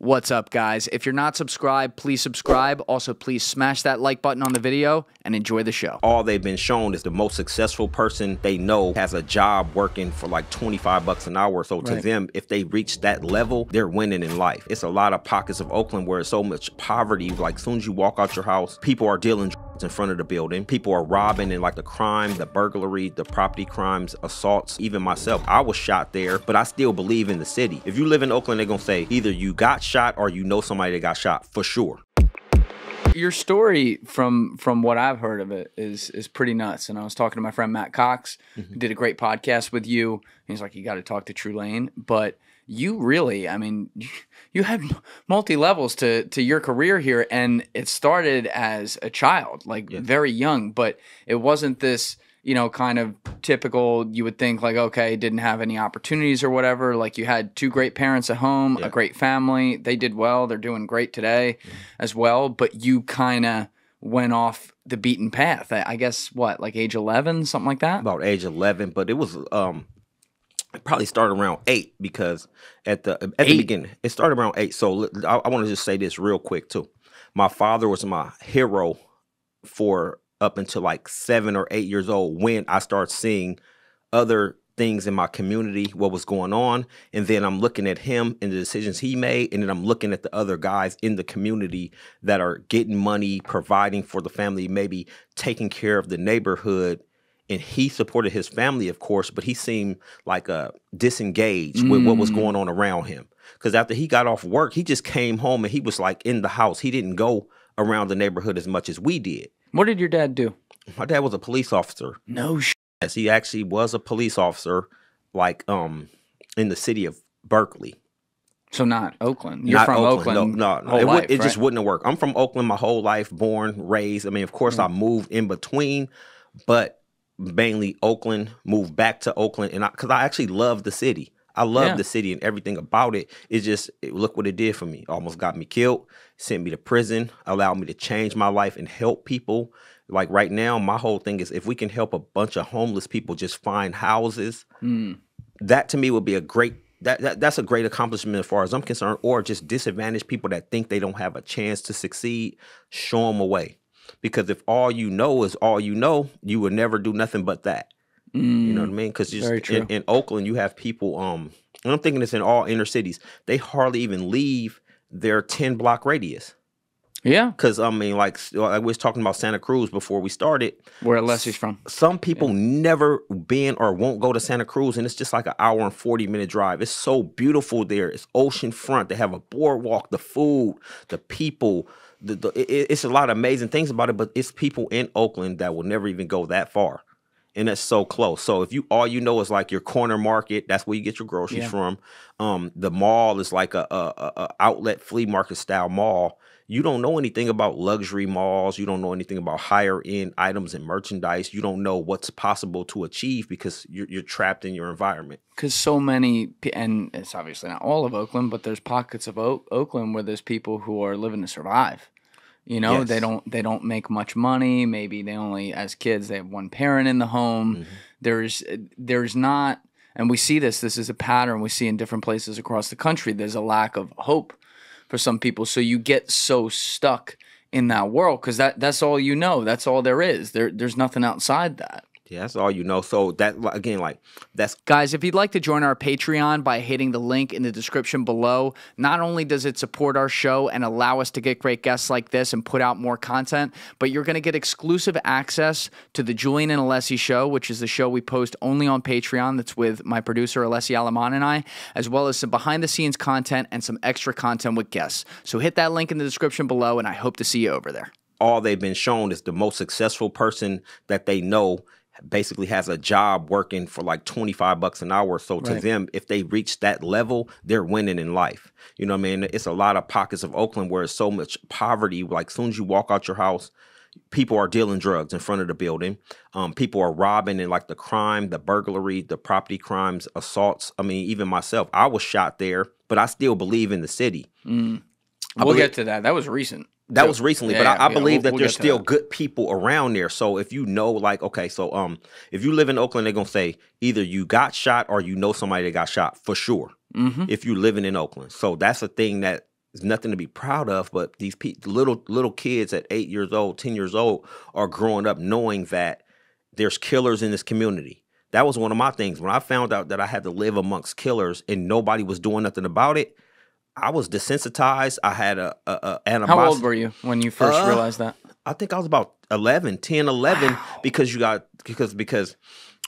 What's up, guys? If you're not subscribed, please subscribe. Also, please smash that like button on the video and enjoy the show. All they've been shown is the most successful person they know has a job working for like 25 bucks an hour. So to them, if they reach that level, they're winning in life. It's a lot of pockets of Oakland where it's so much poverty. Like as soon as you walk out your house, people are dealing in front of the building. People are robbing, and like the crime, the burglary, the property crimes, assaults. Even myself, I was shot there, but I still believe in the city. If you live in Oakland, they're gonna say either you got shot or you know somebody that got shot for sure. Your story, from what I've heard of it, is pretty nuts. And I was talking to my friend Matt Cox, who did a great podcast with you. He's like, you got to talk to Trulane. But you really, I mean, you had multi-levels to your career here, and it started as a child, like very young. But it wasn't this, you know, kind of typical, you would think like, okay, didn't have any opportunities or whatever. Like you had two great parents at home, a great family. They did well. They're doing great today as well. But you kind of went off the beaten path. I guess, what, like age 11, something like that? About age 11, but it was it probably started around 8 because at the beginning, it started around 8. So I want to just say this real quick too. My father was my hero for up until like 7 or 8 years old when I started seeing other things in my community, what was going on. And then I'm looking at him and the decisions he made. And then I'm looking at the other guys in the community that are getting money, providing for the family, maybe taking care of the neighborhood. And he supported his family, of course, but he seemed like disengaged with what was going on around him. Because after he got off work, he just came home and he was like in the house. He didn't go around the neighborhood as much as we did. What did your dad do? My dad was a police officer. No shit. Yes, he actually was a police officer, like in the city of Berkeley. So not Oakland. You're not from Oakland. Oakland. No. It just wouldn't have worked. I'm from Oakland my whole life, born, raised. I mean, of course, I moved in between, but mainly Oakland, moved back to Oakland, and because I actually love the city. I love the city and everything about it. It's just, look what it did for me. Almost got me killed, sent me to prison, allowed me to change my life and help people. Like right now, my whole thing is if we can help a bunch of homeless people just find houses, that to me would be a great, that's a great accomplishment as far as I'm concerned, or just disadvantaged people that think they don't have a chance to succeed, show them a way. Because if all you know is all you know, you would never do nothing but that. You know what I mean? Because in Oakland, you have people, and I'm thinking it's in all inner cities, they hardly even leave their 10-block radius. Yeah. Because, I mean, like I was talking about Santa Cruz before we started. Where Alessi's from. Some people never been or won't go to Santa Cruz, and it's just like an hour and 40-minute drive. It's so beautiful there. It's oceanfront. They have a boardwalk, the food, the people. It's a lot of amazing things about it, but it's people in Oakland that will never even go that far. And that's so close. So if all you know is like your corner market, that's where you get your groceries from. The mall is like a outlet flea market style mall. You don't know anything about luxury malls. You don't know anything about higher end items and merchandise. You don't know what's possible to achieve because you're trapped in your environment. Because so many, and it's obviously not all of Oakland, but there's pockets of Oakland where there's people who are living to survive. You know, they don't make much money. Maybe they only, as kids, they have one parent in the home. There's not, and we see this is a pattern we see in different places across the country. There's a lack of hope for some people. So you get so stuck in that world because that's all you know. That's all there is. There's nothing outside that. Yeah, that's all you know. So that, again, like that's... Guys, if you'd like to join our Patreon by hitting the link in the description below, not only does it support our show and allow us to get great guests like this and put out more content, but you're going to get exclusive access to the Julian and Alessi show, which is the show we post only on Patreon. That's with my producer, Alessi Alaman, and I, as well as some behind-the-scenes content and some extra content with guests. So hit that link in the description below, and I hope to see you over there. All they've been shown is the most successful person that they know basically has a job working for like 25 bucks an hour. So to them, if they reach that level, they're winning in life. You know what I mean? It's a lot of pockets of Oakland where it's so much poverty. Like as soon as you walk out your house, people are dealing drugs in front of the building. People are robbing, and like the crime, the burglary, the property crimes, assaults. I mean, even myself, I was shot there, but I still believe in the city. We'll get to that. That was recent. That was recently, but I believe that there's still good people around there. So if you know, like, okay, so if you live in Oakland, they're gonna say either you got shot or you know somebody that got shot for sure. If you're living in Oakland, so that's a thing that It's nothing to be proud of, but these little kids at 8 years old, 10 years old, are growing up knowing that there's killers in this community. That was one of my things. When I found out that I had to live amongst killers and nobody was doing nothing about it, I was desensitized. I had a How animosity. old were you when you first realized that? I think I was about 11, 10, 11, Wow. because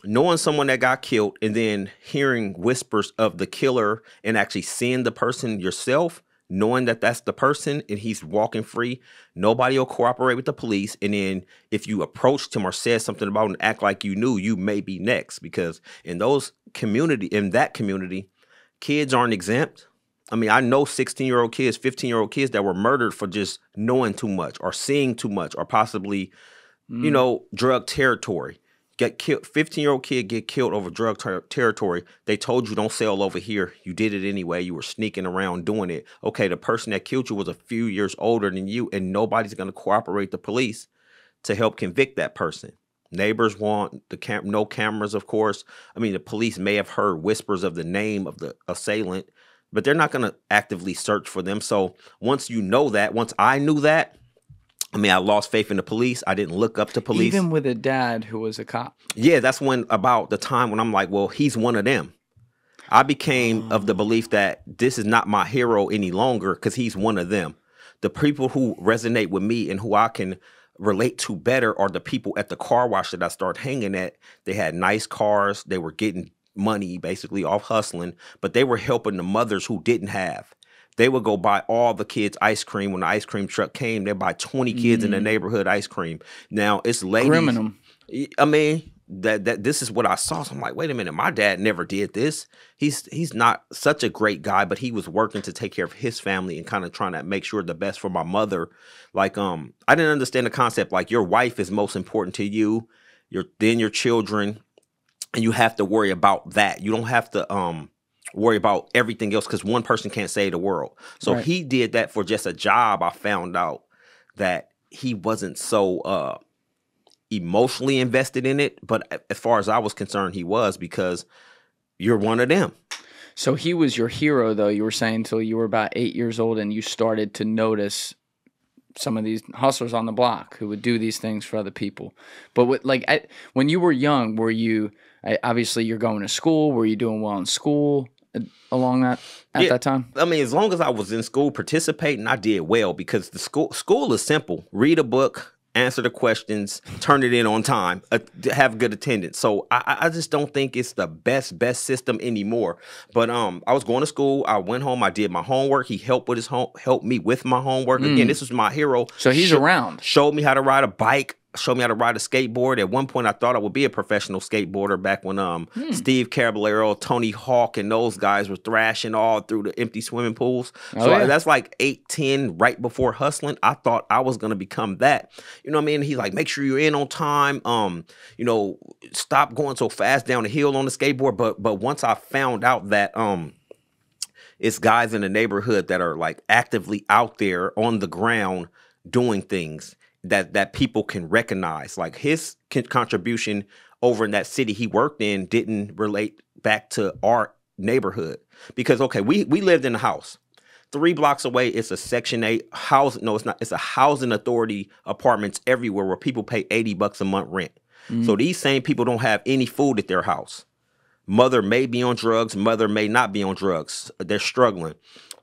knowing someone that got killed and then hearing whispers of the killer and actually seeing the person yourself, knowing that that's the person and he's walking free, nobody will cooperate with the police. And then if you approached him or said something about him and act like you knew, you may be next, because in that community, kids aren't exempt. I mean, I know 16-year-old kids, 15-year-old kids that were murdered for just knowing too much or seeing too much or possibly, drug territory. Get killed. 15-year-old kid get killed over drug territory. They told you don't sell over here. You did it anyway. You were sneaking around doing it. Okay, the person that killed you was a few years older than you, and nobody's going to cooperate the police to help convict that person. Neighbors want no cameras, of course. I mean, the police may have heard whispers of the name of the assailant, but they're not going to actively search for them. So once I knew that, I mean, I lost faith in the police. I didn't look up to police. Even with a dad who was a cop. Yeah, that's about the time when I'm like, well, he's one of them. I became of the belief that this is not my hero any longer because he's one of them. The people who resonate with me and who I can relate to better are the people at the car wash that I started hanging at. They had nice cars. They were getting money basically off hustling, but they were helping the mothers who didn't have. They would go buy all the kids ice cream. When the ice cream truck came, they'd buy 20 kids in the neighborhood ice cream. Now it's ladies. Grooming them. I mean, that this is what I saw. So I'm like, wait a minute, my dad never did this. He's not such a great guy, but he was working to take care of his family and kind of trying to make sure the best for my mother. Like, I didn't understand the concept. Like, your wife is most important to you, then your children, and you have to worry about that. You don't have to worry about everything else because one person can't save the world. So Right. he did that for just a job. I found out that he wasn't so emotionally invested in it, but as far as I was concerned, he was, because you're one of them. So he was your hero, though, you were saying, until you were about 8 years old and you started to notice some of these hustlers on the block who would do these things for other people. But when you were young, were you, obviously you're going to school, were you doing well in school along that at that time? I mean, as long as I was in school participating, I did well, because the school is simple. Read a book, answer the questions, turn it in on time, have good attendance. So I just don't think it's the best system anymore. But I was going to school. I went home. I did my homework. He helped me with my homework. Again, this was my hero. So he's around. Showed me how to ride a bike. Showed me how to ride a skateboard. At one point, I thought I would be a professional skateboarder back when Steve Caballero, Tony Hawk, and those guys were thrashing all through the empty swimming pools. That's like 8, 10, right before hustling. I thought I was going to become that. You know what I mean? He's like, make sure you're in on time. Stop going so fast down the hill on the skateboard. But once I found out that it's guys in the neighborhood that are like actively out there on the ground doing things that people can recognize, like his contribution over in that city he worked in didn't relate back to our neighborhood. Because, okay, we lived in a house. 3 blocks away, it's a Section 8 house. No, it's not. It's a housing authority apartments everywhere where people pay $80 a month rent. So these same people don't have any food at their house. Mother may be on drugs. Mother may not be on drugs. They're struggling.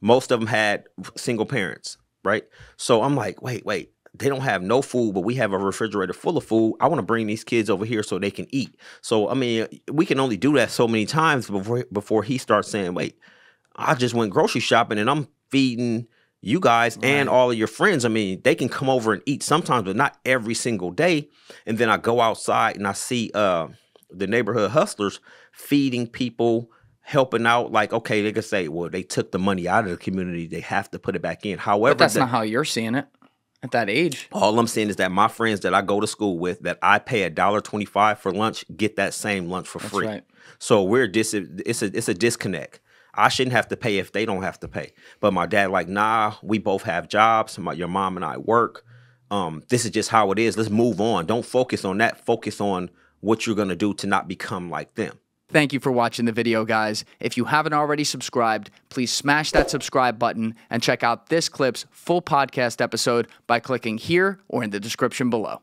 Most of them had single parents, right? So I'm like, wait. They don't have no food, but we have a refrigerator full of food. I want to bring these kids over here so they can eat. So, I mean, we can only do that so many times before he starts saying, wait, I just went grocery shopping and I'm feeding you guys and all of your friends. I mean, they can come over and eat sometimes, but not every single day. And then I go outside and I see the neighborhood hustlers feeding people, helping out. Like, okay, they could say, well, they took the money out of the community. They have to put it back in. However, But that's not how you're seeing it at that age. All I'm saying is that my friends that I go to school with, that I pay $1.25 for lunch, get that same lunch for free. Right. So it's a disconnect. I shouldn't have to pay if they don't have to pay. But my dad, like, nah, we both have jobs. Your mom and I work. This is just how it is. Let's move on. Don't focus on that. Focus on what you're going to do to not become like them. Thank you for watching the video, guys. If you haven't already subscribed, please smash that subscribe button and check out this clip's full podcast episode by clicking here or in the description below.